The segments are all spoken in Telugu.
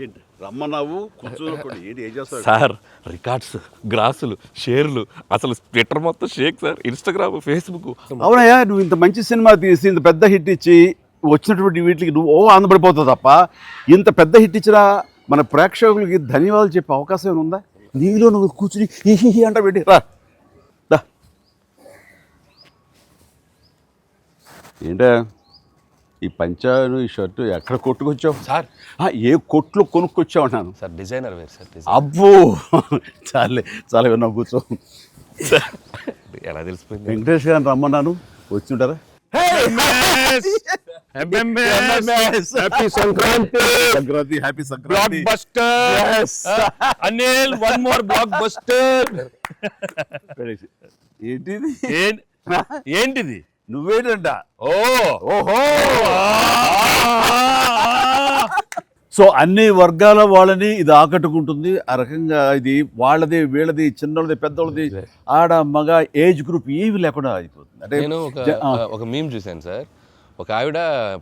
ఏంటి రమ్మన్నావు కూర్చోకుండా ఏంటి ఏం చేస్తావు? సార్ రికార్డ్స్, గ్రాసులు, షేర్లు, అసలు ట్విట్టర్ మొత్తం షేక్ సార్, ఇన్స్టాగ్రామ్, ఫేస్బుక్. అవునయ్యా, నువ్వు ఇంత మంచి సినిమా తీసి ఇంత పెద్ద హిట్ ఇచ్చి వచ్చినటువంటి వీటికి నువ్వు ఆనందపడిపోతావు తప్ప ఇంత పెద్ద హిట్ ఇచ్చినా మన ప్రేక్షకులకి ధన్యవాదాలు చెప్పే అవకాశం ఏమైనా ఉందా? నీలో నువ్వు కూర్చుని హీ అంట పెట్టి రా. ఏంటా ఈ పంచాను ఈ షర్టు ఎక్కడ కొట్టుకొచ్చావు సార్ ఏ కొట్లు కొనుక్కొచ్చావు అన్నాను. సార్ డిజైనర్ వేరు సార్. అబ్బో చాలే చాలా విన్నావు, కూర్చో. ఎలా తెలిసిపోయింది? వెంకటేష్ గారిని రమ్మన్నాను, వచ్చి ఉంటారా? Happy Sankranti. Sankranti, happy block Sankranti. Buster. Anil, one more block buster. ఏంటిది? ఏంటిది? నువ్వేంటంట? ఓహో. సో అన్ని వర్గాల వాళ్ళని ఇది ఆకట్టుకుంటుంది. ఆ రకంగా ఇది వాళ్ళది, వీళ్ళది, చిన్నది, పెద్దోళ్ళది, ఆడ, మగ, ఏజ్ గ్రూప్ ఏవి లేకుండా అయిపోతుంది. అంటే నేను ఒక మీమ్ చూశాను సార్. ఒక ఆవిడ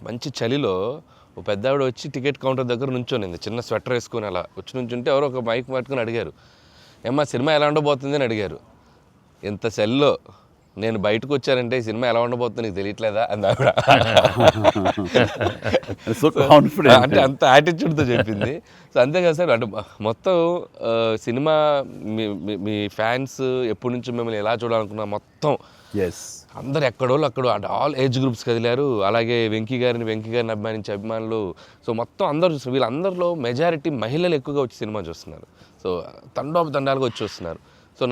మంచి చలిలో ఒక పెద్ద ఆవిడ వచ్చి టికెట్ కౌంటర్ దగ్గర నుంచోనింది, చిన్న స్వెటర్ వేసుకుని అలా వచ్చి నుంచుంటే ఎవరో ఒక మైక్ పట్టుకుని అడిగారు, ఏమ్మా సినిమా ఎలా ఉండబోతుంది అని అడిగారు. ఎంత చలిలో నేను బయటకు వచ్చానంటే ఈ సినిమా ఎలా ఉండబోతుందో నీకు తెలియట్లేదా అంది ఆవిడ. అంటే అంత యాటిట్యూడ్తో చెప్పింది. సో అంతేకాదు సార్, అంటే మొత్తం సినిమా మీ ఫ్యాన్స్ ఎప్పటి నుంచి మిమ్మల్ని ఎలా చూడాలనుకున్నా మొత్తం అందరు ఎక్కడోళ్ళు అక్కడ అంటే ఆల్ ఏజ్ గ్రూప్స్ కదిలారు. అలాగే వెంకీ గారిని అభిమానించే అభిమానులు, సో మొత్తం అందరూ చూస్తున్నారు. వీళ్ళందరిలో మెజారిటీ మహిళలు ఎక్కువగా వచ్చి సినిమా చూస్తున్నారు. సో తండాలుగా వచ్చి వస్తున్నారు. సో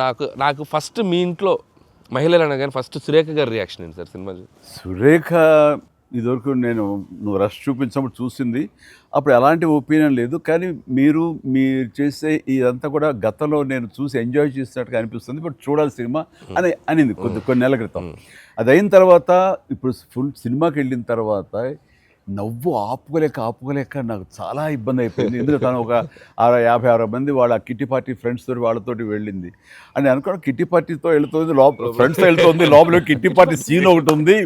నాకు ఫస్ట్ మీ ఇంట్లో మహిళలు అనగానే ఫస్ట్ సురేఖ గారి రియాక్షన్ ఏంటి సార్ సినిమా? సురేఖ ఇదివరకు నువ్వు రష్ చూపించినప్పుడు చూసింది, అప్పుడు ఎలాంటి ఒపీనియన్ లేదు. కానీ మీరు చేసే ఇదంతా కూడా గతంలో నేను చూసి ఎంజాయ్ చేసినట్టుగా అనిపిస్తుంది, బట్ చూడాలి సినిమా అని అనింది కొన్ని నెలల క్రితం. అది అయిన తర్వాత ఇప్పుడు ఫుల్ సినిమాకి వెళ్ళిన తర్వాత నవ్వు ఆపుకోలేక నాకు చాలా ఇబ్బంది అయిపోయింది. ఎందుకంటే తను ఒక 50-60 మంది వాళ్ళ కిట్టి పార్టీ ఫ్రెండ్స్ తోటి వాళ్ళతోటి వెళ్ళింది. అని అనుకోవడం కిట్టి పార్టీతో వెళుతుంది, ఫ్రెండ్స్తో వెళ్తుంది, లోపల కిట్టి పార్టీ సీన్ ఒకటి ఉంది.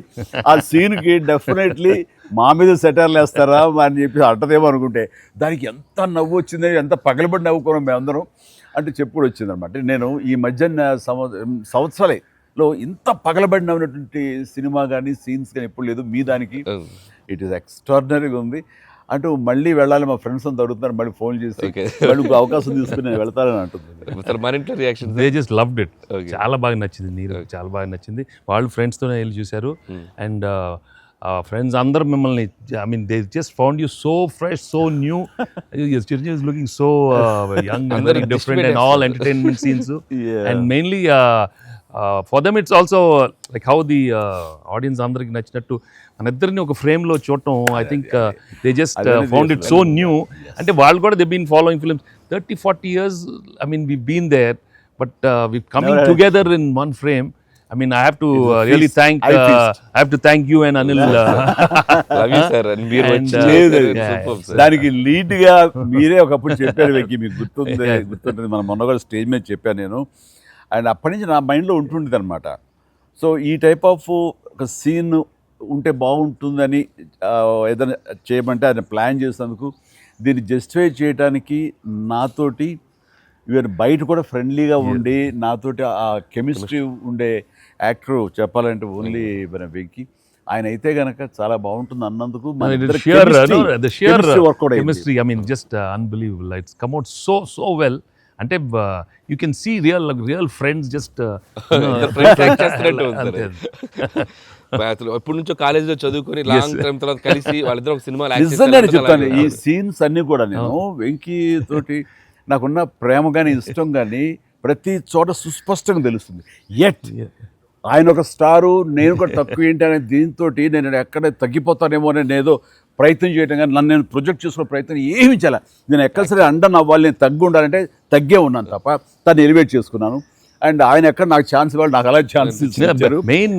ఆ సీన్కి డెఫినెట్లీ మా మీద సెటర్లు వేస్తారా అని చెప్పి అంటదేమో అనుకుంటే దానికి ఎంత నవ్వు వచ్చింది, ఎంత పగలబడి నవ్వుకున్నాం మేమందరం అంటే చెప్పుడు వచ్చింది అనమాట. నేను ఈ మధ్య సంవత్సరాలలో ఇంత పగలబడి నవ్వినటువంటి సినిమా కానీ సీన్స్ కానీ ఎప్పుడు లేదు. మీ దానికి ఇట్ ఈస్ ఎక్స్ట్రాడినరీగా ఉంది. అంటూ మళ్ళీ వెళ్ళాలి, మా ఫ్రెండ్స్ అంతా అడుగుతున్నారు, మళ్ళీ ఫోన్ చేసి మళ్ళీ అవకాశం తీసుకుని నేను వెళ్తానని అంటుంది. They just loved it. చాలా బాగా నచ్చింది, నీరు చాలా బాగా నచ్చింది. వాళ్ళు ఫ్రెండ్స్తోనే వెళ్ళి చూశారు. అండ్ ఫ్రెండ్స్ అందరూ మిమ్మల్ని, I mean they just found you so fresh, so new. Chiranjeevi is looking so young and very different and all entertainment scenes. And mainly for them it's also like how the audience అందరికి నచ్చినట్టు మన ఇద్దరిని ఒక ఫ్రేమ్లో చూడటం. I think they just found it so new. అంటే వాళ్ళు కూడా they been following films 30-40 years. I mean we've been there, but we've coming together in one frame. I mean I have to really thank you and Anil. Love you sir. And మీరు దానికి లీడ్ గా మీరే ఒకప్పుడు చెప్పారు వెంకీ, మీకు గుర్తుంటుంది. మన మొన్న కూడా స్టేజ్ మీద చెప్పాను నేను. అండ్ అప్పటి నుంచి నా మైండ్లో ఉంటుండేది అనమాట. సో ఈ టైప్ ఆఫ్ ఒక సీన్ ఉంటే బాగుంటుందని ఏదైనా చేయమంటే ఆయన ప్లాన్ చేసినందుకు, దీన్ని జస్టిఫై చేయడానికి నాతోటి ఈవెన్ బయట కూడా ఫ్రెండ్లీగా ఉండి నాతోటి ఆ కెమిస్ట్రీ ఉండే యాక్టర్ చెప్పాలంటే ఓన్లీ మన వెంకీ. ఆయన అయితే గనక చాలా బాగుంటుంది అన్నందుకు chemistry, I mean just unbelievable. It's come out so well. అంటే you can see real friends just ఎప్పటి నుంచో కాలేజీలో చదువుకొని లాంగ్ టైం తర్వాత కలిసి వాళ్ళిద్దరు ఒక సినిమా నిజంగానే చెప్తాను. ఈ సీన్స్ అన్ని కూడా నేను వెంకీ తోటి నాకున్న ప్రేమ కానీ ఇష్టం కానీ ప్రతి చోట సుస్పష్టంగా తెలుస్తుంది. ఎట్ ఆయన ఒక స్టారు, నేను కూడా తక్కువ ఏంటి అనే దీంతో నేను ఎక్కడ తగ్గిపోతానేమో అని ఏదో ప్రయత్నం చేయడం కానీ నన్ను నేను ప్రొజెక్ట్ చేసుకునే ప్రయత్నం ఏమి చేయాలి. నేను ఎక్కడ సరే అండన్ అవ్వాలి, నేను తగ్గి ఉండాలంటే తగ్గే ఉన్నాను తప్ప తను ఎలివేట్ చేసుకున్నాను. అండ్ ఆయన ఎక్కడ నాకు ఛాన్స్ ఇవ్వాలి, నాకు అలా ఛాన్స్ ఇచ్చారు. Main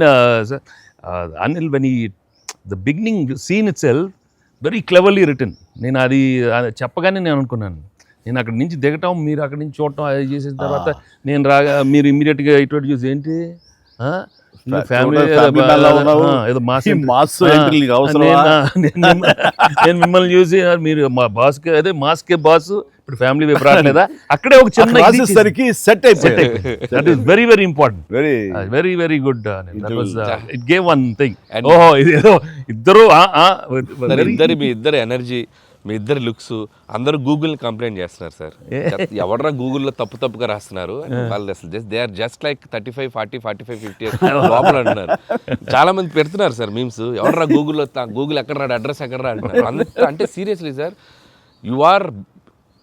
Anil when the beginning scene it self very cleverly return. నేను అది చెప్పగానే నేను అనుకున్నాను, నేను అక్కడి నుంచి దిగటం, మీరు అక్కడి నుంచి చూడటం, అది చేసిన తర్వాత నేను రాగా మీరు ఇమ్మీడియట్గా ఇటువంటి చూసి ఏంటి ఫ్యామిలీ family man లా ఉన్నావు. ఏదో ఈ మాస్ ఎంట్రీ నీకు అవసరమా? నేను మిమ్మల్ని చూసి మీరు మా బాస్ అదే మాస్కే బాస్ ఇప్పుడు ఫ్యామిలీ వైపు రావట్లేదా అక్కడే ఒక చిన్న రాసేసరికి సెట్ అయిపోయింది. That is very very important, very very very good. It gave one thing. ఓహో ఇది ఏదో ఇద్దరు మీ ఇద్దరు ఎనర్జీ, మీ ఇద్దరు లుక్స్, అందరూ గూగుల్ని కంప్లైంట్ చేస్తున్నారు సార్. ఎవడరా గూగుల్లో తప్పుగా రాస్తున్నారు వాళ్ళు, అసలు దే ఆర్ జస్ట్ లైక్ 35, 40, 45, 50 లోపల అంటున్నారు. చాలా మంది పెడుతున్నారు సార్ మీమ్స్, ఎవడరా గూగుల్లో గూగుల్ ఎక్కడ రాడు, అడ్రస్ ఎక్కడ రా అంటున్నారు. అంటే seriously sir, you are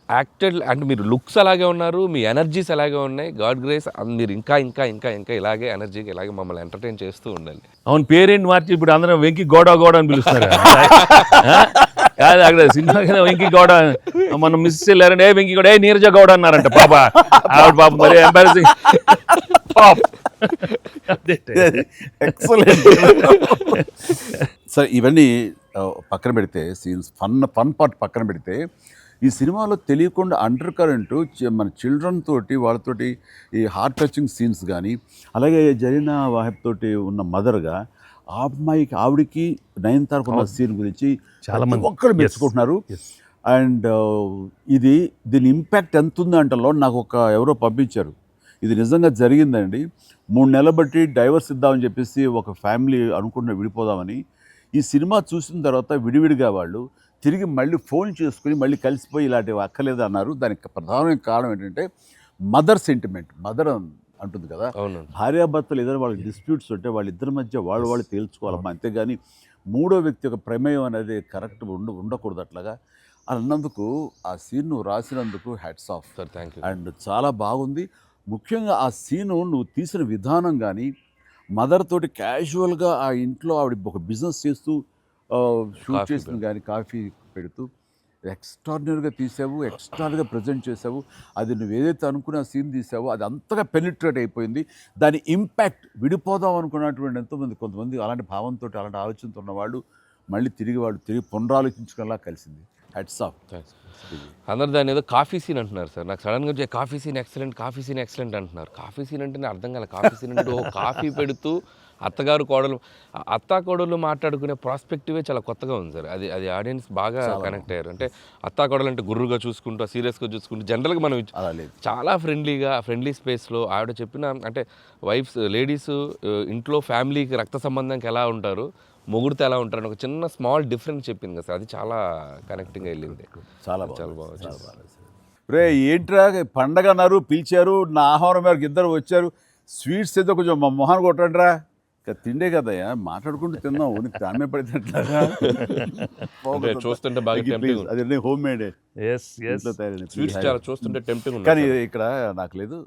acted అంటే మీరు లుక్స్ అలాగే ఉన్నారు, మీ ఎనర్జీస్ అలాగే ఉన్నాయి. గాడ్ గ్రేస్, మీరు ఇంకా ఇంకా ఇంకా ఇంకా ఇలాగే ఎనర్జీగా ఇలాగే మమ్మల్ని ఎంటర్టైన్ చేస్తూ ఉండాలి. అవును, పేరేంటి మార్చి ఇప్పుడు అందరం వెంకి గౌడ అని పిలుస్తున్నారు. కాదు అక్కడ సినిమా వెంకి గౌడ, మనం మిస్ వెళ్ళారంటే వెంకి గౌడ, నీరజ గౌడ అన్నారంట. పాప ఆవిడ పాప మరి ఎంబారసింగ్. ఎక్సలెంట్. సరే ఇవన్నీ పక్కన పెడితే, సీన్స్ ఫన్ పార్ట్ పక్కన పెడితే, ఈ సినిమాలో తెలియకుండా అండర్ కరెంట్ మన చిల్డ్రన్ తోటి వాళ్ళతోటి ఈ హార్ట్ టచింగ్ సీన్స్ కానీ, అలాగే జరీనా వాహిబ్ తోటి ఉన్న మదర్గా ఆ అమ్మాయికి ఆవిడికి నయనతారకు ఉన్న సీన్ గురించి చాలా మంది ఒక్కరు మెచ్చుకుంటున్నారు. అండ్ దీని ఇంపాక్ట్ ఎంత ఉంది అంటలో నాకు ఎవరో పంపించారు, ఇది నిజంగా జరిగిందండి. 3 నెలల బట్టి డైవర్స్ ఇద్దామని చెప్పేసి ఒక ఫ్యామిలీ అనుకుంటున్న విడిపోదామని, ఈ సినిమా చూసిన తర్వాత విడివిడిగా వాళ్ళు తిరిగి మళ్ళీ ఫోన్ చేసుకుని మళ్ళీ కలిసిపోయి ఇలాంటివి అక్కర్లేదు అన్నారు. దానికి ప్రధానమైన కారణం ఏంటంటే మదర్ సెంటిమెంట్. మదర్ అంటుంది కదా, భార్యాభర్తలు ఏదైనా వాళ్ళకి డిస్ప్యూట్స్ ఉంటే వాళ్ళిద్దరి మధ్య వాళ్ళు తేల్చుకోవాలమ్మా, అంతేగాని మూడో వ్యక్తి యొక్క ప్రమేయం అనేది కరెక్ట్ ఉండకూడదు. అట్లాగా అన్నందుకు ఆ సీన్ నువ్వు రాసినందుకు hats off sir, thank you. And చాలా బాగుంది. ముఖ్యంగా ఆ సీను నువ్వు తీసిన విధానం కానీ, మదర్ తోటి క్యాజువల్గా ఆ ఇంట్లో ఆవిడ ఒక బిజినెస్ చేస్తూ షూట్ చేసింది కానీ, కాఫీ పెడుతూ ఎక్స్ట్రాడినరీగా తీసావు, ఎక్స్ట్రాడినరీగా ప్రజెంట్ చేసావు. అది నువ్వు ఏదైతే అనుకున్న సీన్ తీసావో అది అంతగా పెనిట్రేట్ అయిపోయింది. దాని ఇంపాక్ట్ విడిపోదాం అనుకున్నటువంటి కొంతమంది అలాంటి భావంతో అలాంటి ఆలోచనతో ఉన్నవాళ్ళు మళ్ళీ తిరిగి పునరాలోచించుకునేలా కలిసింది. Hats off. అందరు దాన్ని ఏదో కాఫీ సీన్ అంటున్నారు సార్. నాకు సడన్గా వచ్చే కాఫీ సీన్ ఎక్సలెంట్ అంటున్నారు. కాఫీ సీన్ అంటే నేను అర్థం కాలే. కాఫీ సీన్ అంటే కాఫీ పెడుతూ అత్తా కోడలు మాట్లాడుకునే ప్రాస్పెక్టివే చాలా కొత్తగా ఉంది సార్. అది ఆడియన్స్ బాగా కనెక్ట్ అయ్యారు. అంటే అత్తా కోడలు అంటే గుర్రుగా చూసుకుంటూ, సీరియస్గా చూసుకుంటూ, జనరల్గా మనం చాలా ఫ్రెండ్లీ స్పేస్లో ఆవిడ చెప్పిన, అంటే లేడీస్ ఇంట్లో ఫ్యామిలీకి రక్త సంబంధానికి ఎలా ఉంటారు, మొగుడితో ఎలా ఉంటారని ఒక చిన్న స్మాల్ డిఫరెన్స్ చెప్పింది కదా సార్. అది చాలా కనెక్టింగ్గా వెళ్ళింది. చాలా బాగుంది. రే ఏంట్రా పండగ అన్నారు, పిలిచారు, నా ఆహ్వానం మేరకు ఇద్దరు వచ్చారు, స్వీట్స్ ఏదో కొంచెం మా మొహాన్ని కొట్టండిరా. తిండే కదయ్యా, మాట్లాడుకుంటూ తిన్నాం, నీకు దాన్నే పడితే చూస్తుంటే అదే హోమ్ మేడ్ చూస్తుంటే టెంప్టింగ్. కానీ ఇక్కడ నాకు లేదు,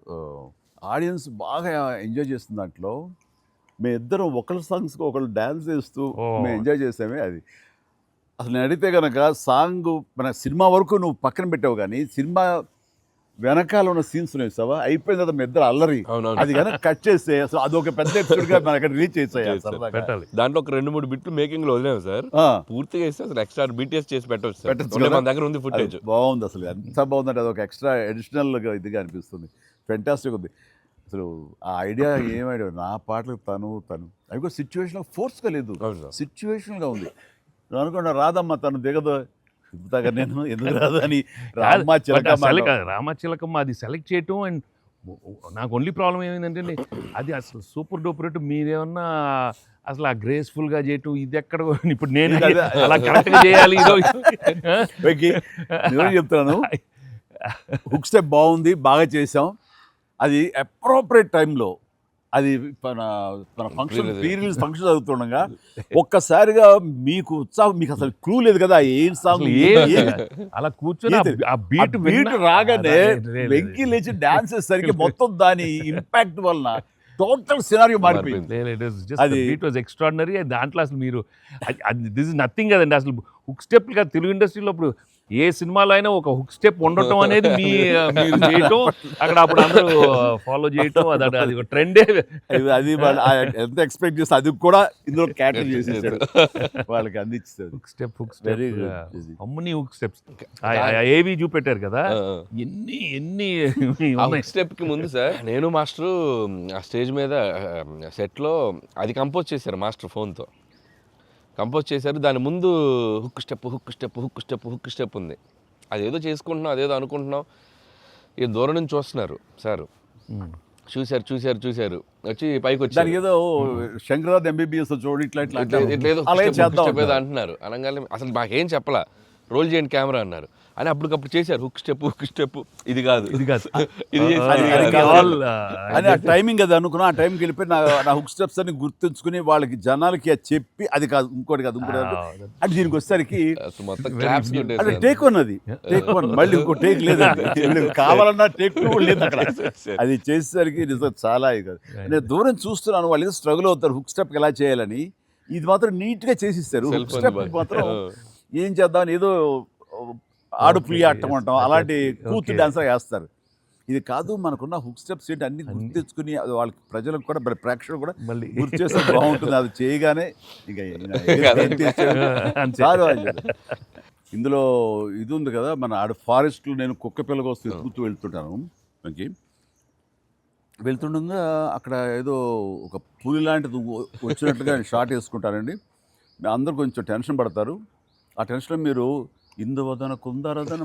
ఆడియన్స్ బాగా ఎంజాయ్ చేస్తున్న దాంట్లో మేము ఇద్దరం ఒకళ్ళ సాంగ్స్కి ఒకళ్ళు డ్యాన్స్ చేస్తూ మేము ఎంజాయ్ చేసామే. అది అసలు నేను అడిగితే కనుక సాంగ్ మన సినిమా వరకు నువ్వు పక్కన పెట్టావు, కానీ సినిమా వెనకాల ఉన్న సీన్స్ వేసావా, అయిపోయిన తర్వాత మీ ఇద్దరు అల్లరి, అది కనుక కట్ చేస్తే అసలు అదొక పెద్ద ఎపిసోడ్గా మనకి రీచ్ చేసేయాలి. దాంట్లో ఒక 2-3 బిట్లు మేకింగ్ లో వదిలేము సార్. పూర్తిగా వేస్తే అసలు ఎక్స్ట్రా బీటీఎస్ చేసి పెట్టచ్చు. మన దగ్గర ఉంది ఫుటేజ్. బాగుంది, అసలు ఎంత బాగుందంటే అదొక ఎక్స్ట్రా అడిషనల్గా ఇదిగా అనిపిస్తుంది. ఫెంటాస్టిక్ ఉంది అసలు. ఆ ఐడియా ఏమైనా నా పాటలు తను అవి కూడా సిచ్యువేషన్ ఫోర్స్గా లేదు, సిచ్యువేషన్గా ఉంది. నువ్వు అనుకున్నా రాదమ్మా తను దిగదు, ఇంతగా నేను ఎందుకు రాదు అని రామచిలకమ్మ అది సెలెక్ట్ చేయటం. అండ్ నాకు ఓన్లీ ప్రాబ్లం ఏమైందంటే అది అసలు సూపర్ డూపర్. మీరేమన్నా అసలు ఆ గ్రేస్ఫుల్గా చేయటం, ఇది ఎక్కడ ఇప్పుడు నేను అలా కరెక్ట్గా చేయాలి. నేను చెప్తున్నాను, హుక్ స్టెప్ బాగుంది, బాగా చేసాం. అది అప్రోప్రియేట్ టైంలో, అది మన ఫంక్షన్ ఫంక్షన్ జరుగుతుండగా ఒక్కసారిగా మీకు ఉత్సాహం, మీకు అసలు క్లూ లేదు కదా ఏం సాంగ్, అలా కూర్చొని ఆ బీట్ రాగానే వెంకీ లేచి డాన్స్ చేసేసరికి మొత్తం దాని ఇంపాక్ట్ వలన టోటల్ సినారియో మారిపోయింది. అది ఇట్ వాజ్ ఎక్స్ట్రాడినరీ. దాంట్లో అసలు మీరు దిస్ ఇస్ నథింగ్ కదండి. అసలు హుక్ స్టెప్ కదా తెలుగు ఇండస్ట్రీలో ఇప్పుడు ఏ సినిమాలో అయినా ఒక హుక్ స్టెప్ ఉండటం అనేది మీరు చేయటం, అక్కడ అప్పుడు అందరూ ఫాలో చేయటం, అది ఒక ట్రెండే. అది వాళ్ళు ఎంత ఎక్స్పెక్ట్ చేస్తే అది కూడా ఇందులో క్యాటర్ చేసేసాడు, వాళ్ళకి అందించాడు. Hook step Very good. అమ్మని హుక్ స్టెప్స్ ఏవి చూపెట్టారు కదా, ఎన్ని స్టెప్ కి ముందు సార్ నేను మాస్టరు ఆ స్టేజ్ మీద సెట్లో అది కంపోజ్ చేశారు మాస్టర్ ఫోన్తో కంపోజ్ చేశారు. దాని ముందు hook step hook step hook step hook step ఉంది. అదేదో చేసుకుంటున్నాం, అదేదో అనుకుంటున్నాం. ఈ దూరం నుంచి చూస్తున్నారు సార్, చూశారు వచ్చి పైకి వచ్చి దానికి ఏదో శంకరాద్ ఎంబీబీఎస్ చూడు ఇట్లా ఇట్లా ఇట్లేదో అలాగే చేద్దాం ఏదో అంటున్నారు. అనగానే అసలు మాకేం చెప్పలా, రోల్ చేయండి కెమెరా అన్నారు. అని అప్పటికప్పుడు చేశారు హుక్ స్టెప్ ఇది కాదు ఇది కాదు ఇది అని ఆ టైమింగ్ అది అనుకున్నా. ఆ టైంకి వెళ్ళిపోయి నా హుక్ స్టెప్స్ అని గుర్తుంచుకుని వాళ్ళకి జనాలకి అది చెప్పి అది కాదు ఇంకోటి కాదు అంటే దీనికి వచ్చేసరికి మొత్తం క్లాప్స్ అంటే టేక్ వన్, అది టేక్ వన్, మళ్ళీ ఇంకో టేక్ లేదండి, కావాలన్నా టేక్ టూ లేదు అక్కడ. అది చేసేసరికి నిజం చాలా కాదు. నేను దూరం చూస్తున్నాను, వాళ్ళు ఏదో స్ట్రగుల్ అవుతారు హుక్ స్టెప్ ఎలా చేయాలని. ఇది మాత్రం నీట్గా చేసిస్తారు. హుక్ స్టెప్ మాత్రం ఏం చేద్దామని ఏదో ఆడు పులి ఆటం అంటాం అలాంటి కూతు డాన్సర్ వేస్తారు. ఇది కాదు, మనకున్న హుక్ స్టెప్స్ ఏంటి అన్ని గుర్తు తెచ్చుకుని అది వాళ్ళకి ప్రజలకు కూడా ప్రేక్షకులు కూడా మళ్ళీ గుర్తు చేస్తే బాగుంటుంది. అది చేయగానే ఇక చాలు. ఇందులో ఇది ఉంది కదా, మన ఆడ ఫారెస్ట్లో నేను కుక్క పిల్లగా వస్తే ఎత్తుకుతూ వెళ్తుంటాను. మనకి వెళ్తుండగా అక్కడ ఏదో ఒక పులి లాంటిది వచ్చినట్టుగా షాట్ వేసుకుంటారండి. అందరూ కొంచెం టెన్షన్ పడతారు. ఆ టెన్షన్లో మీరు ఇందువదన కుందరదన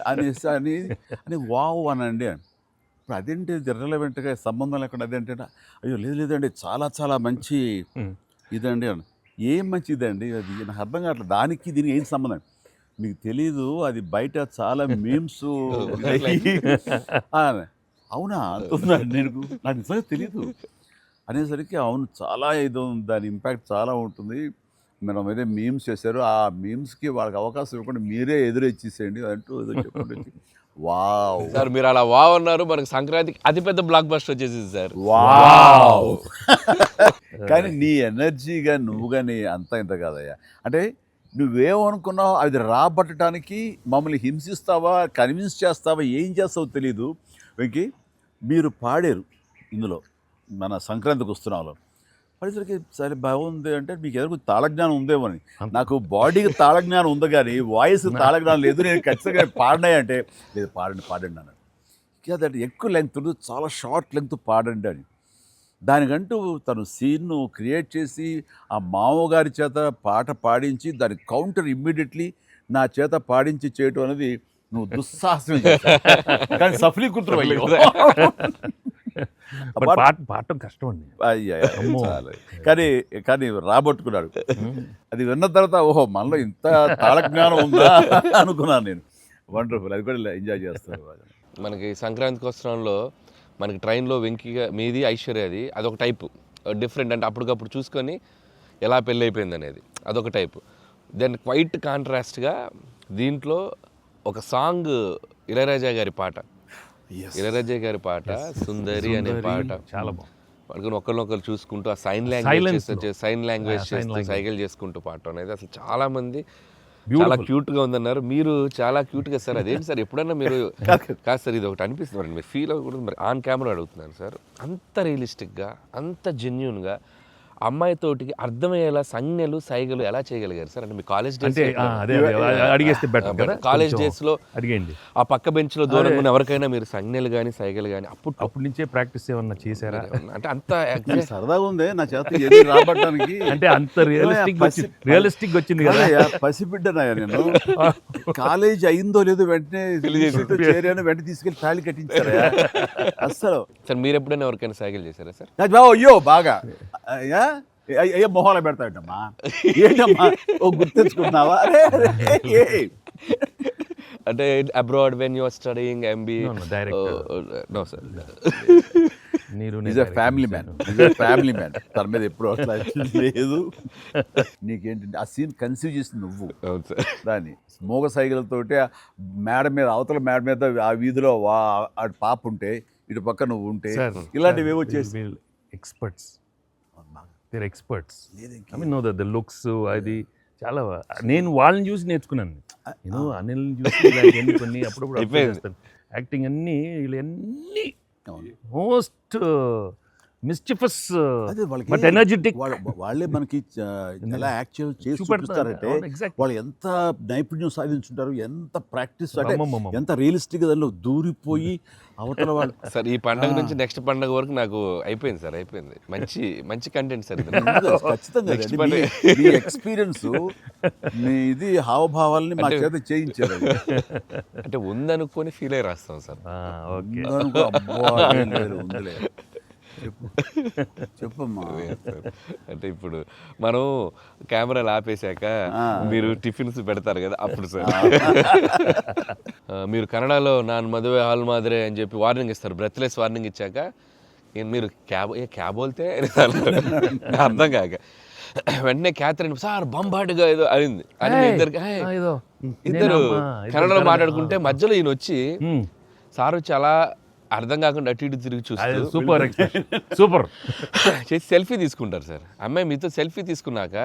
అనేసి అని వావ్ అనండి. ఇప్పుడు అదేంటి ఇర్రెలవెంట్గా సంబంధం లేకుండా అదేంటే అయ్యో లేదండి చాలా చాలా మంచి ఇదండి అని. ఏం మంచిదండి అది నాకు అర్థం కావట్లేదు. దానికి దీనికి ఏం సంబంధం మీకు తెలీదు. అది బయట చాలా మీమ్స్ అవునా అంటున్నాను నేను, నాకు నిజంగా తెలీదు అనేసరికి అవును చాలా ఇది దాని ఇంపాక్ట్ చాలా ఉంటుంది. మనం ఏదో మీమ్స్ చేశారు, ఆ మీమ్స్కి వాళ్ళకి అవకాశం ఇవ్వకుండా మీరే ఎదురొచ్చేసేయండి అంటూ ఏదో చెప్పండి. వావ్ సార్ మీరు అలా వావ్ అన్నారు, మనకి సంక్రాంతికి అతిపెద్ద బ్లాక్ బస్టర్ వచ్చేసింది సార్. వావ్ కానీ నీ ఎనర్జీగా నువ్వు కానీ అంత ఇంత కాదయ్యా. అంటే నువ్వేమనుకున్నావు అది రాబట్టడానికి మమ్మల్ని హింసిస్తావా, కన్విన్స్ చేస్తావా, ఏం చేస్తావో తెలీదు. వెంకీ మీరు పాడారు ఇందులో మన సంక్రాంతికి వస్తున్నాలో పడేసరికి సరే బాగుంది అంటే మీకు ఏదో తాళజ్ఞానం ఉందేమో అని. నాకు బాడీకి తాళజ్ఞానం ఉంది కానీ వాయిస్ తాళజ్ఞానం లేదు. నేను ఖచ్చితంగా పాడినాయి అంటే లేదు పాడండి అన్నాడు. అదంటే ఎక్కువ లెంగ్త్ చాలా షార్ట్ లెంగ్త్ పాడండి అని. దానికంటూ తను సీన్ను క్రియేట్ చేసి ఆ మామగారి చేత పాట పాడించి దాని కౌంటర్ ఇమ్మీడియట్లీ నా చేత పాడించి చేయటం అనేది నువ్వు దుస్సాహసం కానీ సఫలీకృతం అయ్యో. పాడటం కష్టం అండి. కానీ రాబట్టుకున్నాడు. అది విన్న తర్వాత ఓహో మనలో ఇంత తాళజ్ఞానం ఉందా అనుకున్నాను నేను. వండర్ఫుల్, అది కూడా ఎంజాయ్ చేస్తాను. మనకి సంక్రాంతికి వస్త్రంలో మనకి ట్రైన్లో వెంకీగా మీది ఐశ్వర్యది అదొక టైపు డిఫరెంట్, అంటే అప్పటికప్పుడు చూసుకొని ఎలా పెళ్ళి అయిపోయింది అనేది అదొక టైపు. దెన్ క్వైట్ కాంట్రాస్ట్గా దీంట్లో ఒక సాంగ్ ఇళయరాజా గారి పాట, ఇళయరాజా గారి పాట సుందరి అనే పాట చాలా బాగుంది. పడుకుని ఒకరినొకరు చూసుకుంటూ ఆ సైన్ లాంగ్వేజ్ చేస్తూ సైకిల్ చేసుకుంటూ పాట అనేది అసలు చాలా మంది చాలా క్యూట్గా ఉందన్నారు. మీరు చాలా క్యూట్గా సార్. అదేంటి సార్ ఎప్పుడన్నా మీరు కాదు సార్ ఇది ఒకటి అనిపిస్తుంది మీరు ఫీల్ అవ్వకూడదు మరి ఆన్ కెమెరా అడుగుతున్నాను సార్. అంత రియలిస్టిక్గా అంత జెన్యూన్గా అమ్మాయితోటికి అర్థమయ్యేలా సంజ్ఞలు సైగలు ఎలా చేయగలిగారు సార్? అంటే మీ కాలేజ్ డేస్ అడిగేస్తే బెటర్ కదా. కాలేజ్ డేస్లో అడిగండి ఆ పక్క బెంచ్లో దూరంగా ఉన్న ఎవరికైనా మీరు సంజ్ఞలు కానీ సైగలు కానీ అప్పటి నుంచే ప్రాక్టీస్ ఏమన్నా చేశారా? అంటే అంత సరదాగా ఉంది నా చేత రాబట్టడానికి. అంటే అంత రియలిస్టిక్ వచ్చింది కదా. పసిబిడ్డనాయా నేను. కాలేజ్ అయిందో లేదో వెంటనే చేరాను, వెంటనే తీసుకెళ్ళి తాళి కట్టించారా అస్సలు. సార్ మీరు ఎప్పుడైనా ఎవరికైనా సైకిల్ చేశారా సార్? అయ్యో బాగా అయ్యో మొహాలు పెడతాడమ్మా ఏంటమ్మా ఓ గుర్తించుకున్నావా? అంటే abroad when you are studying MBA no sir family man తన మీద ఎప్పుడు అట్లా లేదు. నీకేంటంటే ఆ సీన్ కన్సీవ్ చేసింది నువ్వు. దాన్ని మోగ సైకిల్తోటి మేడ మీద అవతల మేడ మీద ఆ వీధిలో పాప ఉంటే ఇటు పక్క నువ్వు ఉంటే ఇలాంటివి ఏవో చేసి experts. They're experts. I mean, no, the looks, అది చాలా నేను వాళ్ళని చూసి నేర్చుకున్నాను. నేను అనిల్ని చూసి ఇలాంటివన్నీ కొన్ని అప్పుడప్పుడు observe చేస్తాను. యాక్టింగ్ అన్నీ వీళ్ళన్నీ మోస్ట్ మిస్చిఫస్ అదే వాళ్ళకి బట్ ఎనర్జెటిక్ వాళ్ళే మనకి ఎలా యాక్చువల్ చేసి చూపిస్తారంటే వాళ్ళు ఎంత నైపుణ్యం సాధించుంటారు, ఎంత ప్రాక్టీస్ అంటే ఎంత రియలిస్టిక్ దానిలో దూరిపోయి అవతల వాళ్ళు. సార్ ఈ పండగ నుంచి నెక్స్ట్ పండగ వరకు నాకు అయిపోయింది సార్, అయిపోయింది. మంచి మంచి కంటెంట్ సార్ ఇది. ఖచ్చితంగా Next అండి. పండగ. మీ ఎక్స్పీరియన్స్ మీ ఇది హావభావాల్ని మా చేత చేయించారు. అంటే ఉందనుకొని ఫీల్ అయ్యి రాస్తాం సార్. ఓకే. ఉందనుకో, అబ్బా, ఏం లేదు, ఉందిలే. చెప్పమ్మా. అంటే ఇప్పుడు మనం కెమెరాలు ఆపేశాక మీరు టిఫిన్స్ పెడతారు కదా అప్పుడు సార్. మీరు కన్నడలో నాన్ మదువే హాల్ మాదిరే అని చెప్పి వార్నింగ్ ఇస్తారు, బ్రెత్లెస్ వార్నింగ్ ఇచ్చాక మీరు క్యాబ్ బోల్తే అర్థం కాక వెంటనే క్యాథరిన్ సార్ బంబాటుగా ఏదో అయింది అని ఇద్దరు కన్నడలో మాట్లాడుకుంటే మధ్యలో ఈయన వచ్చి సార్ వచ్చి అలా అర్థం కాకుండా అటు ఇటు తిరిగి చూస్తారు, సూపర్ సూపర్ చేసి సెల్ఫీ తీసుకుంటారు సార్. అమ్మాయి మీతో సెల్ఫీ తీసుకున్నాక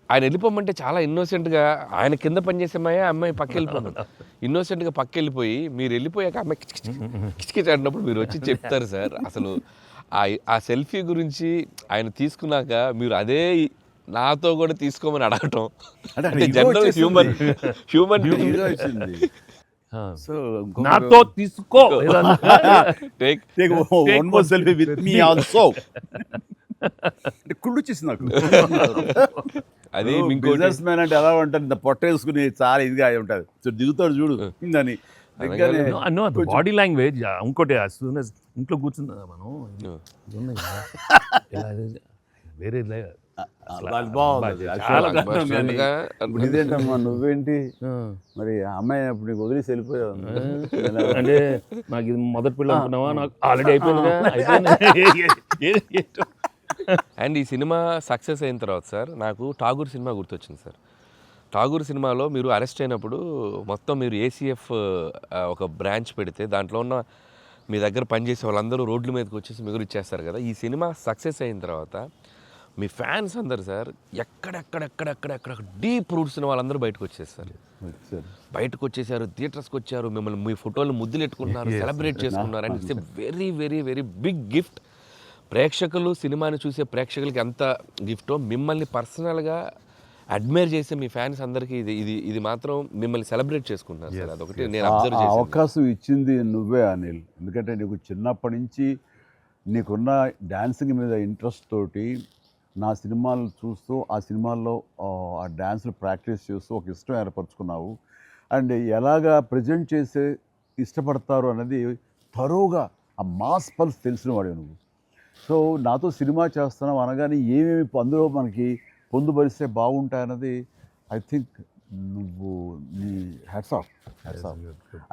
ఆయన వెళ్ళిపోమంటే చాలా ఇన్నోసెంట్గా, ఆయన కింద పనిచేసే అమ్మాయి పక్క వెళ్ళిపోతుంది, ఇన్నోసెంట్గా పక్క వెళ్ళిపోయి మీరు వెళ్ళిపోయాక అమ్మాయి కిచకిచ అంటున్నప్పుడు మీరు వచ్చి చెప్తారు సార్. అసలు ఆ సెల్ఫీ గురించి ఆయన తీసుకున్నాక మీరు అదే నాతో కూడా తీసుకోమని అడగటం అంటే జనరల్ హ్యూమన్ సో నాతో తీసుకో కుళ్ళు వచ్చేసి నాకు. అది బిజినెస్ మ్యాన్ అంటే ఎలా ఉంటుంది, పొట్ట వేసుకుని చాలా ఇదిగా ఉంటుంది. సో దిగుతాడు చూడు అని బాడీ లాంగ్వేజ్. ఇంకోటి ఇంట్లో కూర్చుందా మనం వేరే ఇదేంటమ్మా నువ్వేంటి మరి అమ్మాయి అప్పుడు నీకు వదిలేసి వెళ్ళిపోయావు అంటే నాకు ఇది మొదటి పిల్ల అనుకున్నావా, నాకు ఆల్రెడీ అయిపోయింది. అండ్ ఈ సినిమా సక్సెస్ అయిన తర్వాత సార్ నాకు ఠాగూర్ సినిమా గుర్తొచ్చింది సార్. ఠాగూర్ సినిమాలో మీరు అరెస్ట్ అయినప్పుడు మొత్తం మీరు ఏసీఎఫ్ ఒక బ్రాంచ్ పెడితే దాంట్లో ఉన్న మీ దగ్గర పనిచేసే వాళ్ళందరూ రోడ్ల మీదకి వచ్చేసి మిగురు ఇచ్చేస్తారు కదా. ఈ సినిమా సక్సెస్ అయిన తర్వాత మీ ఫ్యాన్స్ అందరు సార్ ఎక్కడెక్కడెక్కడెక్కడెక్కడ డీప్ రూట్స్ వాళ్ళందరూ బయటకు వచ్చేస్తారు, బయటకు వచ్చేసారు, థియేటర్స్కి వచ్చారు, మిమ్మల్ని మీ ఫోటోలు ముద్దులు ఎట్టుకుంటున్నారు, సెలబ్రేట్ చేసుకున్నారు. And it's a very very very big gift. ప్రేక్షకులు సినిమాని చూసే ప్రేక్షకులకి ఎంత గిఫ్టో మిమ్మల్ని పర్సనల్గా అడ్మైర్ చేసే మీ ఫ్యాన్స్ అందరికీ ఇది ఇది ఇది మాత్రం మిమ్మల్ని సెలబ్రేట్ చేసుకుంటున్నారు సార్. అదొకటి నేను అబ్జర్వ్ చేశాను. అవకాశం ఇచ్చింది నువ్వే అనిల్, ఎందుకంటే నీకు చిన్నప్పటి నుంచి నీకున్న డ్యాన్సింగ్ మీద ఇంట్రెస్ట్ తోటి నా సినిమాలు చూస్తూ ఆ సినిమాల్లో ఆ డ్యాన్స్ని ప్రాక్టీస్ చేస్తూ ఒక ఇష్టం ఏర్పరచుకున్నావు. అండ్ ఎలాగా ప్రజెంట్ చేసే ఇష్టపడతారు అనేది తరోగా ఆ మాస్ పల్స్ తెలిసిన వాడే నువ్వు. సో నాతో సినిమా చేస్తున్నావు అనగానే ఏమేమి అందులో మనకి పొందుపరిస్తే బాగుంటాయన్నది ఐ థింక్ నువ్వు నీ హ్యాట్స్ ఆఫ్.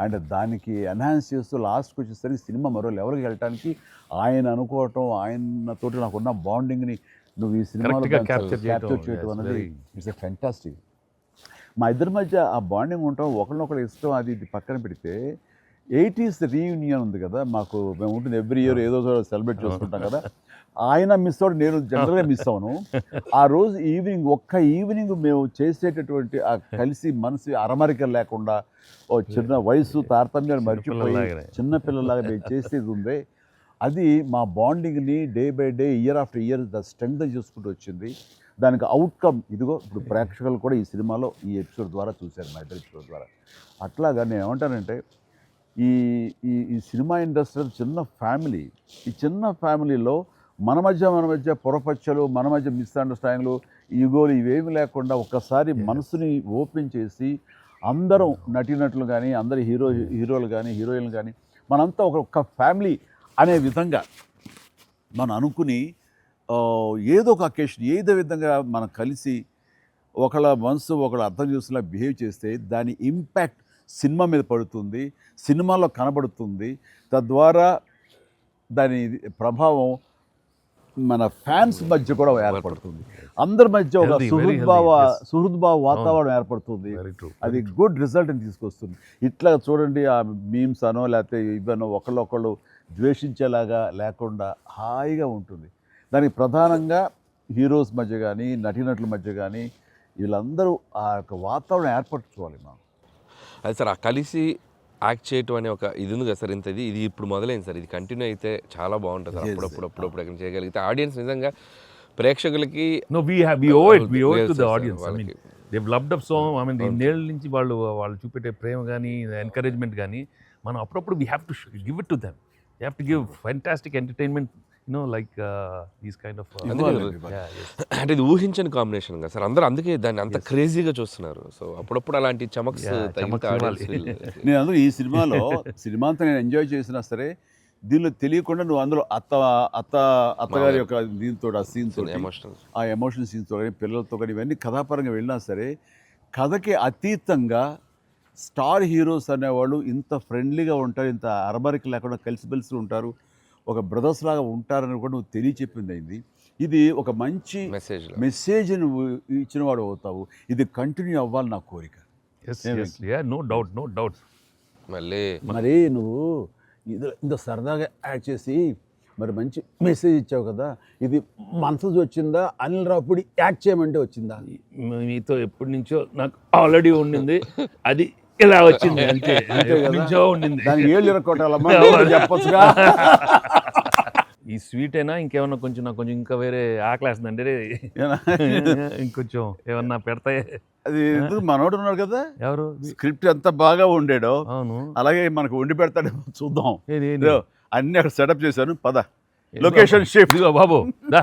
అండ్ దానికి ఎన్హాన్స్ చేస్తూ లాస్ట్కి వచ్చేసరికి సినిమా మరో లెవెల్కి వెళ్ళటానికి ఆయన అనుకోవటం, ఆయనతోటి నాకున్న బాండింగ్ని నువ్వు ఈ సినిమాలో క్యాప్చర్ చేయటం అనేది ఇట్స్ ఎ ఫెంటాస్టిక్. మా ఇద్దరి మధ్య ఆ బాండింగ్ ఉండటం, ఒకరినొకరు ఇష్టం, అది ఇది పక్కన పెడితే 80s రీయూనియన్ ఉంది కదా మాకు, మేము ఉంటుంది ఎవ్రీ ఇయర్ ఏదో సెలబ్రేట్ చేసుకుంటాం కదా. ఆయన మిస్ అవుట్, నేను జనరల్గా మిస్ అవును. ఆ రోజు ఈవినింగ్ ఒక్క ఈవినింగ్ మేము చేసేటటువంటి ఆ కలిసి మనసు అరమరికలు లేకుండా ఓ చిన్న వయసు తారతమ్యాలు మర్చిపోయి చిన్నపిల్లలాగా మేము చేసేది ఉందే, అది మా బాండింగ్ని day by day year after year strength చేసుకుంటూ వచ్చింది. దానికి అవుట్కమ్ ఇదిగో ఇప్పుడు ప్రేక్షకులు కూడా ఈ సినిమాలో ఈ ఎపిసోడ్ ద్వారా చూశారు, మా ఇద్దరు ఎపిసోడ్ ద్వారా. అట్లాగా నేను ఏమంటానంటే ఈ ఈ సినిమా ఇండస్ట్రీ చిన్న ఫ్యామిలీ. ఈ చిన్న ఫ్యామిలీలో మన మధ్య పొరపచ్చలు, మన మధ్య మిస్అండర్స్టాండింగ్లు, ఈగోలు ఇవేమి లేకుండా ఒక్కసారి మనసుని ఓపెన్ చేసి అందరం నటీనటులు కానీ, అందరు హీరోలు కానీ, హీరోయిన్లు కానీ మనంతా ఒక ఫ్యామిలీ అనే విధంగా మనం అనుకుని ఏదో ఒక అకేషన్ ఏదో విధంగా మనం కలిసి ఒకళ్ళ మనసు ఒకళ్ళు అర్థం చేసుకునేలా బిహేవ్ చేస్తే దాని ఇంపాక్ట్ సినిమా మీద పడుతుంది, సినిమాలో కనబడుతుంది. తద్వారా దాని ప్రభావం మన ఫ్యాన్స్ మధ్య కూడా ఏర్పడుతుంది, అందరి మధ్య ఒక సుహృద్భావ వాతావరణం ఏర్పడుతుంది. అది గుడ్ రిజల్ట్ని తీసుకొస్తుంది. ఇట్లా చూడండి, ఆ మీమ్స్ అనో లేకపోతే ఇవన్నో ఒకళ్ళొకళ్ళు ద్వేషించేలాగా లేకుండా హాయిగా ఉంటుంది. దానికి ప్రధానంగా హీరోస్ మధ్య కానీ, నటీనటుల మధ్య కానీ వీళ్ళందరూ ఆ యొక్క వాతావరణం ఏర్పరచుకోవాలి మనం. అది సార్ ఆ కలిసి యాక్ట్ చేయటం అనే ఒక ఇది ఉంది కదా సార్, ఇది ఇప్పుడు మొదలైంది సార్, ఇది కంటిన్యూ అయితే చాలా బాగుంటుంది సార్. అప్పుడప్పుడు ఎక్కడ చేయగలిగితే ఆడియన్స్ నిజంగా ప్రేక్షకులకి No, we owe it to the audience. I mean, they've loved up so. I mean, ఇన్నేళ్ళ నుంచి వాళ్ళు చూపెట్టే ప్రేమ కానీ ఎంకరేజ్మెంట్ కానీ మనం అప్పుడప్పుడు we have to give it to them. You have to give fantastic entertainment, like these kind of. అంటే ఇది ఊహించని కాంబినేషన్ కదా సార్, అందరూ అందుకే దాన్ని అంత క్రేజీగా చూస్తున్నారు. సో అప్పుడప్పుడు అలాంటి చమక్స్ నేను అందులో ఈ సినిమా అంతా నేను ఎంజాయ్ చేసినా సరే, దీనిలో తెలియకుండా నువ్వు అందులో అత్తగారి యొక్క దీంతో ఆ సీన్తో ఆ ఎమోషనల్ సీన్స్తో కానీ పిల్లలతో కానీ ఇవన్నీ కథాపరంగా వెళ్ళినా సరే, కథకి అతీతంగా స్టార్ హీరోస్ అనేవాళ్ళు ఇంత ఫ్రెండ్లీగా ఉంటారు, ఇంత అరబరికి లేకుండా కలిసిమెలిసి ఉంటారు, ఒక బ్రదర్స్ లాగా ఉంటారని కూడా నువ్వు తెలియచెప్పింది అయింది. ఇది ఒక మంచి మెసేజ్ నువ్వు ఇచ్చిన వాడు అవుతావు. ఇది కంటిన్యూ అవ్వాలి నా కోరిక. No doubt. మరి నువ్వు ఇంత సరదాగా యాడ్ చేసి మరి మంచి మెసేజ్ ఇచ్చావు కదా, ఇది మనసు వచ్చిందా అనిల్ రావుపూడి యాక్ట్ చేయమంటే వచ్చిందా? మీతో ఎప్పటి నుంచో నాకు ఆల్రెడీ ఉండింది, అది ఇలా వచ్చింది అంతే. నుంచో ఉండింది, దానికి ఏళ్ళు ఇరక్కొట్టాలమ్మా చెప్పొచ్చుగా. ఈ స్వీట్ అయినా ఇంకేమన్నా కొంచెం నాకు కొంచెం ఇంకా వేరే ఆకలేస్తుందంటే ఇంకొంచెం ఏమన్నా పెడతాయి. అది ఎందుకు మనోడు ఉన్నాడు కదా, ఎవరు స్క్రిప్ట్ ఎంత బాగా ఉండేడో అవును అలాగే మనకు వండి పెడతాడేమో చూద్దాం. అన్ని అక్కడ సెటప్ చేశాను, పద లొకేషన్ షిఫ్ట్ బాబు దా.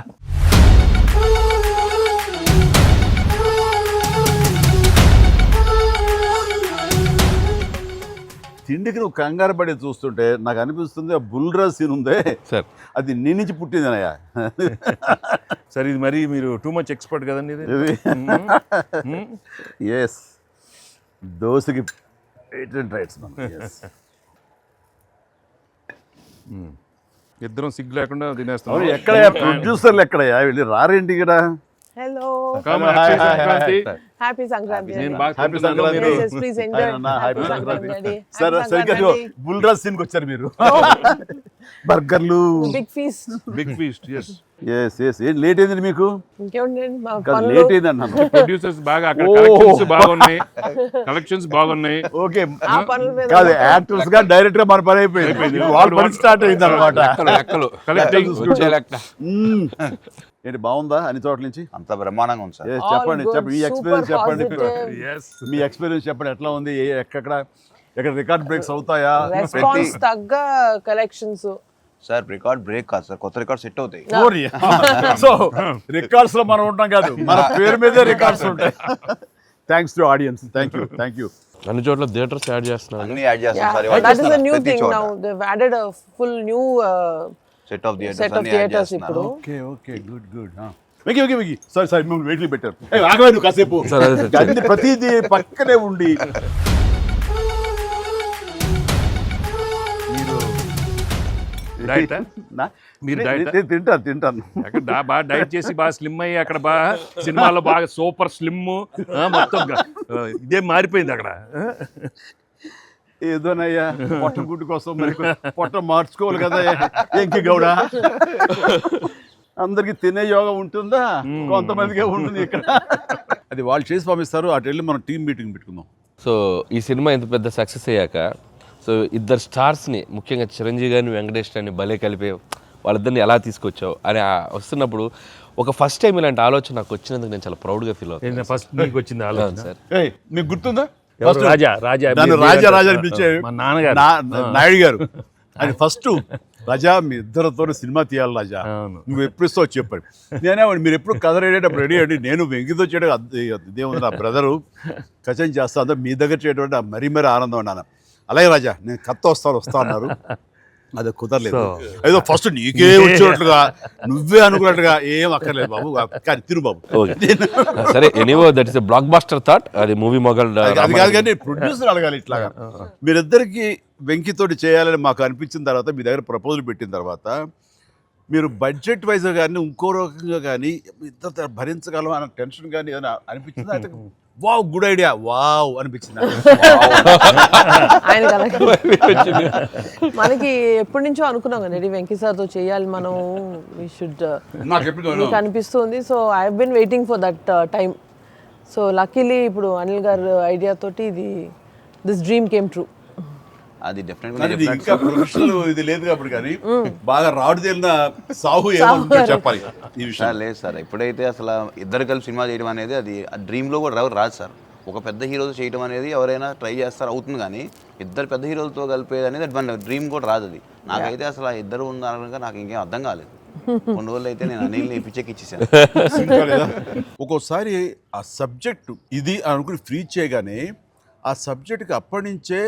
తిండికి నువ్వు కంగారు పడి చూస్తుంటే నాకు అనిపిస్తుంది ఆ బుల్రాజ్ సీన్ ఉందే సార్, అది నీ నుంచి పుట్టిందనయ్యా. సరే ఇది మరి మీరు టూ మచ్ ఎక్స్పర్ట్ కదండి ఇది. ఎస్, దోశకి పేటెంట్ రైట్స్ మనం. ఇద్దరం సిగ్గు లేకుండా తినేస్తాం. ఎక్కడయ్యా ప్రొడ్యూసర్లు, ఎక్కడయ్యా వెళ్ళి రారేంటి ఇక్కడ? Hello. Happy Sankranti. Happy Sankranti. Please enjoy. Happy Sankranti. సరే సరిగ్గా బుల్రాజ్ సీన్కి వచ్చారు మీరు. బర్గర్లు, Big feast. ఎస్ ఏం లేట్ అయింది మీకు? ఇంకేముందండి మా లేట్ పనులు. అయింది అన్నాను. ప్రొడ్యూసర్స్ బాగా అక్కడ కలెక్షన్స్ బాగున్నాయి, కలెక్షన్స్ బాగున్నాయి. ఓకే ఆ పనుల మీద కాదు, యాక్టర్స్ గా డైరెక్ట్ గా మన పని అయిపోయింది, వాళ్ళ పని స్టార్ట్ అయింది అనమాట. ఏంటి బాగుందా అన్ని చోట్ల నుంచి? అంత బ్రహ్మాండంగా ఉంది సార్. చెప్పండి చెప్పండి, ఈ ఎక్స్పీరియన్స్ చెప్పండి. Positive. మీ ఎక్స్పీరియన్స్ చెప్పండి, ఎట్లా ఉంది? ఎక్కడ రికార్డ్ బ్రేక్స్ అవుతాయా? రెస్పాన్స్ తగ్గ కలెక్షన్స్. సార్ రికార్డ్ బ్రేక్ కాదు సార్, కొత్త రికార్డ్ సెట్ అవుతాయి. సో రికార్డ్స్ లో మనం ఉంటాం కాదు, మన పేరు మీదే రికార్డ్స్ ఉంటాయి. Thanks to audience. Thank you. అన్ని చోట్ల థియేటర్స్ యాడ్ చేస్తున్నారు, అన్ని యాడ్ చేస్తాం sir. That is a new thing now. They've added a full new set of theaters ఇప్పుడు. Okay good. వెకి సారీ మిమ్మల్ని వెయిట్లు పెట్టారు. ఆగవే నువ్వు కాసేపు. అన్ని ప్రతిదీ పక్కనే ఉండి తింటాను. అక్కడ బాగా డైట్ చేసి బాగా స్లిమ్ అయ్యి అక్కడ బాగా సినిమాలో బాగా సూపర్ స్లిమ్ మొత్తం ఇదే మారిపోయింది అక్కడ. ఏదోనయ్యా పొట్ట గుడ్డు కోసం మరి పొట్ట మార్చుకోవాలి కదా ఎంకి గౌడ. అందరికి తినే యోగం ఉంటుందా? కొంతమందికే ఉంటుంది ఇక్కడ. అది వాళ్ళు చేసి పంపిస్తారు, అటు వెళ్ళి మనం టీం మీటింగ్ పెట్టుకుందాం. సో ఈ సినిమా ఇంత పెద్ద సక్సెస్ అయ్యాక, సో ఇద్దరు స్టార్స్ని ముఖ్యంగా చిరంజీవి గారిని వెంకటేష్ గారిని భలే కలిపి వాళ్ళిద్దరిని ఎలా తీసుకొచ్చావు అని వస్తున్నప్పుడు ఒక ఫస్ట్ టైం ఇలాంటి ఆలోచన నాకు వచ్చినందుకు నేను చాలా ప్రౌడ్గా ఫీల్ అవుతాను. ఫస్ట్ మీకు వచ్చింది ఆలోచన సార్. మీకు గుర్తుందా? రాజా రాజా పిలిచారు మా నాన్నగారు, నాయుడు గారు. అది ఫస్ట్ రాజా మీ ఇద్దరితో సినిమా తీయాలి రాజా, నువ్వు ఎప్పుడు ఇస్తావు చెప్పండి. నేనే మీరు ఎప్పుడు కథ రెడేటప్పుడు రెడీ అండి, నేను వెంకితో చేయడం ఇదేముంది, నా బ్రదరు కచన్ చేస్తా, అంతా మీ దగ్గర చేయడం మరీ ఆనందం అన్నాను. అలాగే రాజా నేను కథ వస్తా అన్నారు, అది కుదరలేదు. ఏదో ఫస్ట్ నీకే వచ్చేటట్లుగా నువ్వే అనుకున్నట్టుగా ఏం అక్కర్లేదు బాబు, కానీ తిరు బాబు. సరే, anyway that is a blockbuster thought. అది మూవీ మొగల్ అది కాదు, కానీ ప్రొడ్యూసర్ అడగాలి ఇట్లాగా. మీరిద్దరికి వెంకితోటి చేయాలని మాకు అనిపించిన తర్వాత, మీ దగ్గర ప్రపోజల్ పెట్టిన తర్వాత, మీరు బడ్జెట్ వైజ్ కానీ ఇంకో రకంగా కానీ ఇద్దరు భరించగలం అన్న టెన్షన్ కానీ ఏదైనా అనిపించిందా? అయితే వావ్ గుడ్ ఐడియా వావ్ అనిపించింది ఆయన మనకి ఎప్పటి నుంచో అనుకున్నాం కదా వెంకీ సార్తో చేయాలి మనం, వి షుడ్, నాకు అనిపిస్తుంది. So I have been waiting for that time. So luckily ఇప్పుడు అనిల్ గారు ఐడియా తోటి దిస్ డ్రీమ్ కేమ్ ట్రూ. అది కానీ డెఫినెట్గా ఇది ఇంకా ప్రొఫెషనల్ ఇది లేదు కాబట్టి కానీ బాగా రాడు తేలిన సాహు ఏమంటే చెప్పాలి ఈ విషయం. సార్ లేదు సార్, ఎప్పుడైతే అసలు ఇద్దరు కలిసి సినిమా చేయడం అనేది అది డ్రీమ్లో కూడా రాదు సార్. ఒక పెద్ద హీరోతో చేయడం అనేది ఎవరైనా ట్రై చేస్తారు, అవుతుంది, కానీ ఇద్దరు పెద్ద హీరోలతో కలిపేది అనేది అది మన డ్రీమ్ కూడా రాదు. అది నాకైతే అసలు ఆ ఇద్దరు ఉన్నారనగా నాకు ఇంకేం అర్థం కాలేదు. కొన్ని రోజులు అయితే నేను అనిల్ని పిచ్చెక్కిచ్చేసాను. సింపుల్ కదా. ఒక్కోసారి ఆ సబ్జెక్ట్ ఇది అనుకుని ఫ్రీ చేయగానే ఆ సబ్జెక్ట్కి అప్పటి నుంచే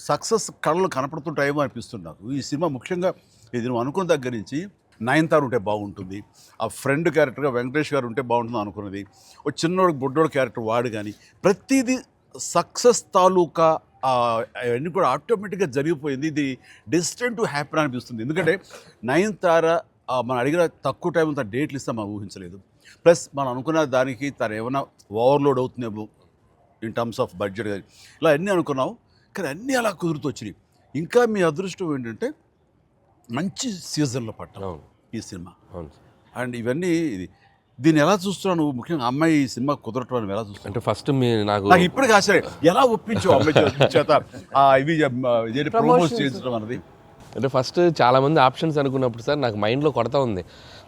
సక్సెస్ కళలు కనపడుతుంటాయేమో అనిపిస్తుంది నాకు. ఈ సినిమా ముఖ్యంగా ఇది నువ్వు అనుకున్న దగ్గర నుంచి నయనతార ఉంటే బాగుంటుంది, ఆ ఫ్రెండ్ క్యారెక్టర్గా వెంకటేష్ గారు ఉంటే బాగుంటుంది అనుకున్నది, ఒక చిన్నోడు బుడ్డోడు క్యారెక్టర్ వాడు, కానీ ప్రతిదీ సక్సెస్ తాలూకా అవన్నీ కూడా ఆటోమేటిక్గా జరిగిపోయింది. ఇది డెస్టిన్ టు హ్యాపీ అనిపిస్తుంది. ఎందుకంటే నయనతార మనం అడిగిన తక్కువ టైం అంత డేట్లు ఇస్తాం మనం ఊహించలేదు. ప్లస్ మనం అనుకున్న దానికి తను ఏమైనా ఓవర్లోడ్ అవుతుందేమో ఇన్ టర్మ్స్ ఆఫ్ బడ్జెట్ కానీ ఇలా అన్నీ అనుకున్నాం, కానీ అన్నీ అలా కుదురుతూ వచ్చినాయి. ఇంకా మీ అదృష్టం ఏంటంటే మంచి సీజన్లో పట్టాం ఈ సినిమా. అండ్ ఇవన్నీ దీన్ని ఎలా చూస్తున్నావు నువ్వు? ముఖ్యంగా అమ్మాయి ఈ సినిమా కుదరటం అని ఎలా చూస్తావు? అంటే ఫస్ట్ నాకు ఇప్పటికి ఆశ్చర్యం, ఎలా ఒప్పించావు అమ్మాయి చేత ఇవి ప్రమోట్ చేయించడం అన్నది? అంటే ఫస్ట్ చాలామంది ఆప్షన్స్ అనుకున్నప్పుడు సార్ నాకు మైండ్లో కొడతా ఉంది,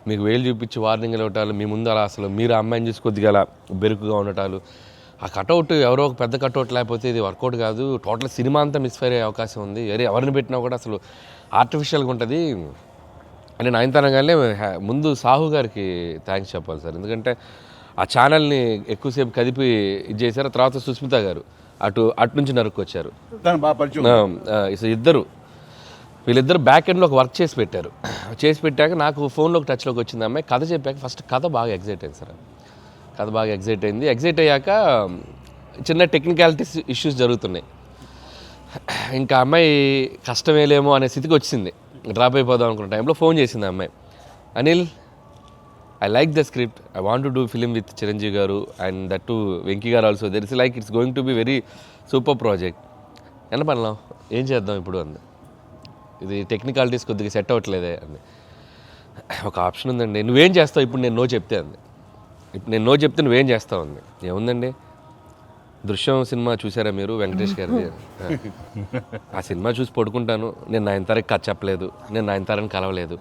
మీకు వేలు చూపించి వార్నింగ్ ఇవ్వటాలు, మీ ముందు అలా అసలు మీరు అమ్మాయిని చూసి కొద్దిగా అలా బెరుకుగా ఉండటాలు, ఆ కటౌట్ ఎవరో ఒక పెద్ద కటౌట్ లేకపోతే ఇది వర్కౌట్ కాదు, టోటల్ సినిమా అంతా మిస్ఫైర్ అయ్యే అవకాశం ఉంది, ఎవరిని పెట్టినా కూడా అసలు ఆర్టిఫిషియల్గా ఉంటుంది అని నయనతారగానే ముందు సాహు గారికి థ్యాంక్స్ చెప్పాలి సార్. ఎందుకంటే ఆ ఛానల్ని ఎక్కువసేపు కదిపి ఇది చేశారు. తర్వాత సుస్మిత గారు అటు నుంచి నరుక్కొచ్చారు. వీళ్ళిద్దరు బ్యాక్ ఎండ్లో ఒక వర్క్ చేసి పెట్టారు. చేసి పెట్టాక నాకు ఫోన్లోకి టచ్లోకి వచ్చింది అమ్మాయి. కథ చెప్పాక ఫస్ట్ కథ బాగా ఎగ్జైట్ అయింది సార్. కథ బాగా ఎగ్జైట్ అయింది. ఎగ్జైట్ అయ్యాక చిన్న టెక్నికాలిటీస్ ఇష్యూస్ జరుగుతున్నాయి. ఇంకా అమ్మాయి కష్టమేలేమో అనే స్థితికి వచ్చింది. డ్రాప్ అయిపోదాం అనుకున్న టైంలో ఫోన్ చేసింది అమ్మాయి, Anil I like the script, I want to do film with Chiranjeevi గారు అండ్ దట్ టు వెంకీ గారు also, there is like it's going to be very super project. ఎంత పనిలాం ఏం చేద్దాం ఇప్పుడు అంది. ఇది టెక్నికాలిటీస్ కొద్దిగా సెట్ అవ్వట్లేదే అంది. ఒక ఆప్షన్ ఉందండి, నువ్వేం చేస్తావు ఇప్పుడు నేను నో చెప్తే అంది. ఇప్పుడు నేను నో చెప్తే నువ్వేం చేస్తావు అంది. ఏముందండి, దృశ్యం సినిమా చూసారా మీరు వెంకటేష్ గారిది? ఆ సినిమా చూసి పడుకుంటాను, నేను నయనతారకి కథ చెప్పలేదు, నేను నయనతారని కలవలేదు,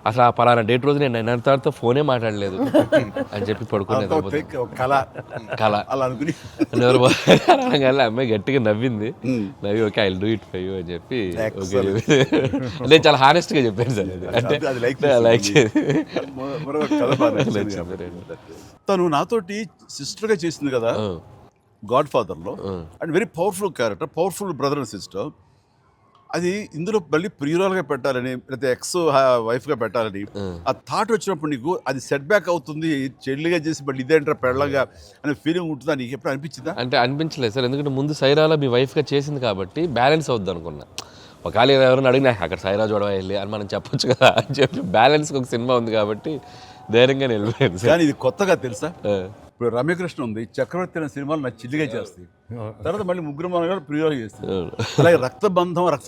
అసలు ఆ పలానా డేట్ రోజు నేను నయనతారతో ఫోనే మాట్లాడలేదు అని చెప్పి పడుకునేది. కళ అనగానే అమ్మాయి గట్టిగా నవ్వింది. నవ్వి okay I will do it for you అని చెప్పి ఓకే నేను చాలా హానెస్ట్గా చెప్పాను సార్. అది అంటే లైక్ తను నాతోటి సిస్టర్గా చేసింది కదా గాడ్ ఫాదర్లో, and very powerful character, powerful brother and sister. అది ఇందులో మళ్ళీ ప్రియురాలుగా పెట్టాలని లేకపోతే ఎక్స్ వైఫ్గా పెట్టాలని ఆ థాట్ వచ్చినప్పుడు నీకు అది సెట్ బ్యాక్ అవుతుంది, చెల్లిగా చేసి మళ్ళీ ఇదేంటారా పెళ్ళగా అనే ఫీలింగ్ ఉంటుందా నీకు? ఎప్పుడు అనిపించిందా? అంటే అనిపించలేదు సార్, ఎందుకంటే ముందు సైరాలో మీ వైఫ్గా చేసింది కాబట్టి బ్యాలెన్స్ అవుద్ది అనుకున్నా. ఒకవేళ ఎవరైనా అడిగినా అక్కడ సైరా చూడవా వెళ్ళి అని మనం చెప్పొచ్చు కదా అని చెప్పి బ్యాలెన్స్కి ఒక సినిమా ఉంది కాబట్టి ధైర్యంగా వెళ్ళిపోయింది. కానీ ఇది కొత్తగా తెలుసా, ఇప్పుడు రమ్యకృష్ణ ఉంది, చక్రవర్తి అనే సినిమాలు నా చిల్లిగా చేస్తాయి, తర్వాత మళ్ళీ ముగ్గురు మనగారు ప్రియులు చేస్తారు. అలాగే రక్త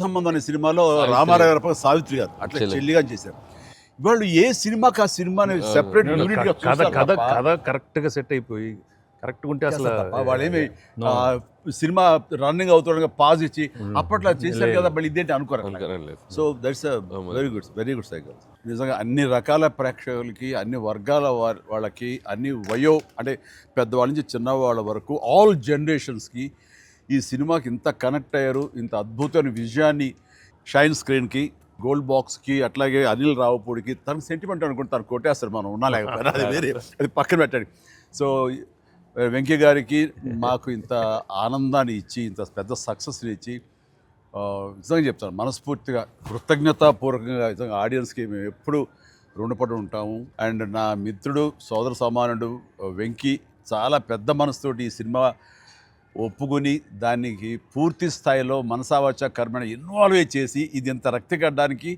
సంబంధం అనే సినిమాలో రామారావు గారు సావిత్రి గారు అట్లా చెల్లిగా చేశారు. వాళ్ళు ఏ సినిమాకి ఆ సినిమాని సెపరేట్ యూనిట్ గా కథ కరెక్ట్గా సెట్ అయిపోయి కరెక్ట్గా ఉంటే అసలు వాళ్ళేమి సినిమా రన్నింగ్ అవుతుండగా పాజ్ ఇచ్చి అప్పట్లో చేశారు కదా మళ్ళీ ఇదేంటి అనుకోరు. So that's very good cycle. నిజంగా అన్ని రకాల ప్రేక్షకులకి, అన్ని వర్గాల వాళ్ళకి, అన్ని అంటే పెద్దవాళ్ళ నుంచి చిన్నవాళ్ళ వరకు ఆల్ జనరేషన్స్కి ఈ సినిమాకి ఇంత కనెక్ట్ అయ్యారు. ఇంత అద్భుతమైన విజయాన్ని షైన్ స్క్రీన్కి, గోల్డ్ బాక్స్కి, అట్లాగే అనిల్ రావుపూడికి తనకు సెంటిమెంట్ అనుకుంటే తను కొట్టేస్తారు, మనం ఉన్నా లేకపోయినా అది వేరే, అది పక్కన పెట్టండి. సో వెంకీ గారికి మాకు ఇంత ఆనందాన్ని ఇచ్చి, ఇంత పెద్ద సక్సెస్ని ఇచ్చి నిజంగా చెప్తాను మనస్ఫూర్తిగా కృతజ్ఞతాపూర్వకంగా నిజంగా ఆడియన్స్కి మేము ఎప్పుడు రుణపడి ఉంటాము. అండ్ నా మిత్రుడు, సోదర సమానుడు వెంకీ చాలా పెద్ద మనసుతోటి ఈ సినిమా ఒప్పుకొని దానికి పూర్తి స్థాయిలో మనసావాచ కర్మని ఇన్వాల్వ్ చేసి ఇది ఇంత రక్తికట్టడానికి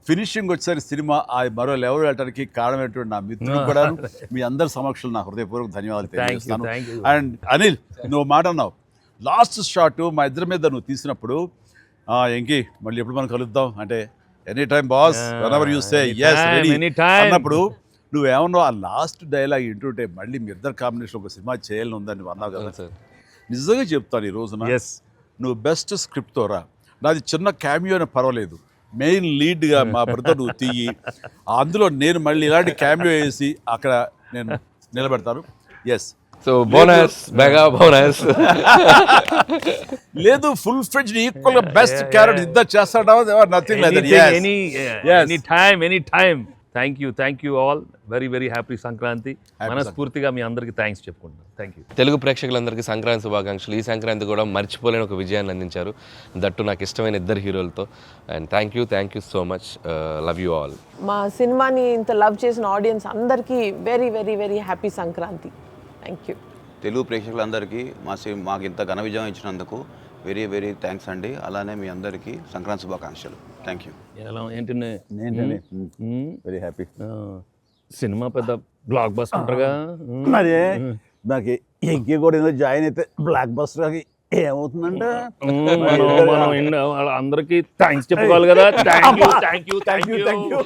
ఫినిషింగ్ వచ్చేసరి సినిమా ఆ మరో లెవెల్ వెళ్ళడానికి కారణమైనటువంటి నా మిత్రుడు కూడా మీ అందరి సమక్షంలో నా హృదయపూర్వక ధన్యవాదాలు తెలియజేస్తాను. అండ్ అనిల్, నువ్వు మాట అన్నావు లాస్ట్ షాట్ మా ఇద్దరి మీద నువ్వు తీసినప్పుడు, ఎంకి మళ్ళీ ఎప్పుడు మనం కలుద్దాం అంటే any time boss, whenever you say yes ready అన్నప్పుడు నువ్వేమన్నా ఆ లాస్ట్ డైలాగ్ వింటుంటే మళ్ళీ మీ ఇద్దరు కాంబినేషన్ ఒక సినిమా చేయాలని ఉందని నువ్వు అన్నావు కదా సార్ నిజంగా చెప్తాను ఈ రోజున ఎస్ నువ్వు బెస్ట్ స్క్రిప్ట్తో రా నాది చిన్న క్యామియో అని పర్వాలేదు మెయిన్ లీడ్గా మా బ్రదర్ నువ్వు తీయి అందులో నేను మళ్ళీ ఇలాంటి క్యామియో వేసి అక్కడ నేను నిలబెడతాను yes so bonus mega bonus. లేదు ఫుల్ ఫ్రెండ్ ఈక్వల్ గా బెస్ట్ క్యారెక్టర్ ఇద్దరు చేస్తాడా nothing like any time thank you all very happy Sankranti. మనస్ఫూర్తిగా మీ అందరికి థ్యాంక్స్ చెప్పుకుంటున్నాను. Thank you. తెలుగు ప్రేక్షకులందరికీ సంక్రాంతి శుభాకాంక్షలు. ఈ సంక్రాంతి కూడా మర్చిపోలేని ఒక విజయాన్ని అందించారు, దట్టు నాకు ఇష్టమైన ఇద్దరు హీరోలతో. And thank you so much. Love you all. మా సినిమాని ఇంత లవ్ చేసిన ఆడియన్స్ అందరికీ very happy Sankranti. Thank you. Telugu ప్రేక్షకులందరికీ మాకు ఇంత ఘన విజయం ఇచ్చినందుకు వెరీ థ్యాంక్స్ అండి. అలానే మీ అందరికీ సంక్రాంతి శుభాకాంక్షలు. Thank you. ఎలా ఏంటి వెరీ హ్యాపీ సినిమా పెద్ద బ్లాక్ బస్టర్గా మరి నాకు ఇంకే కూడా ఏదో జాయిన్ అయితే బ్లాక్ బస్టర్ ఏమవుతుందంటే మనం అందరికీ థ్యాంక్స్ చెప్పుకోవాలి కదా. Thank you.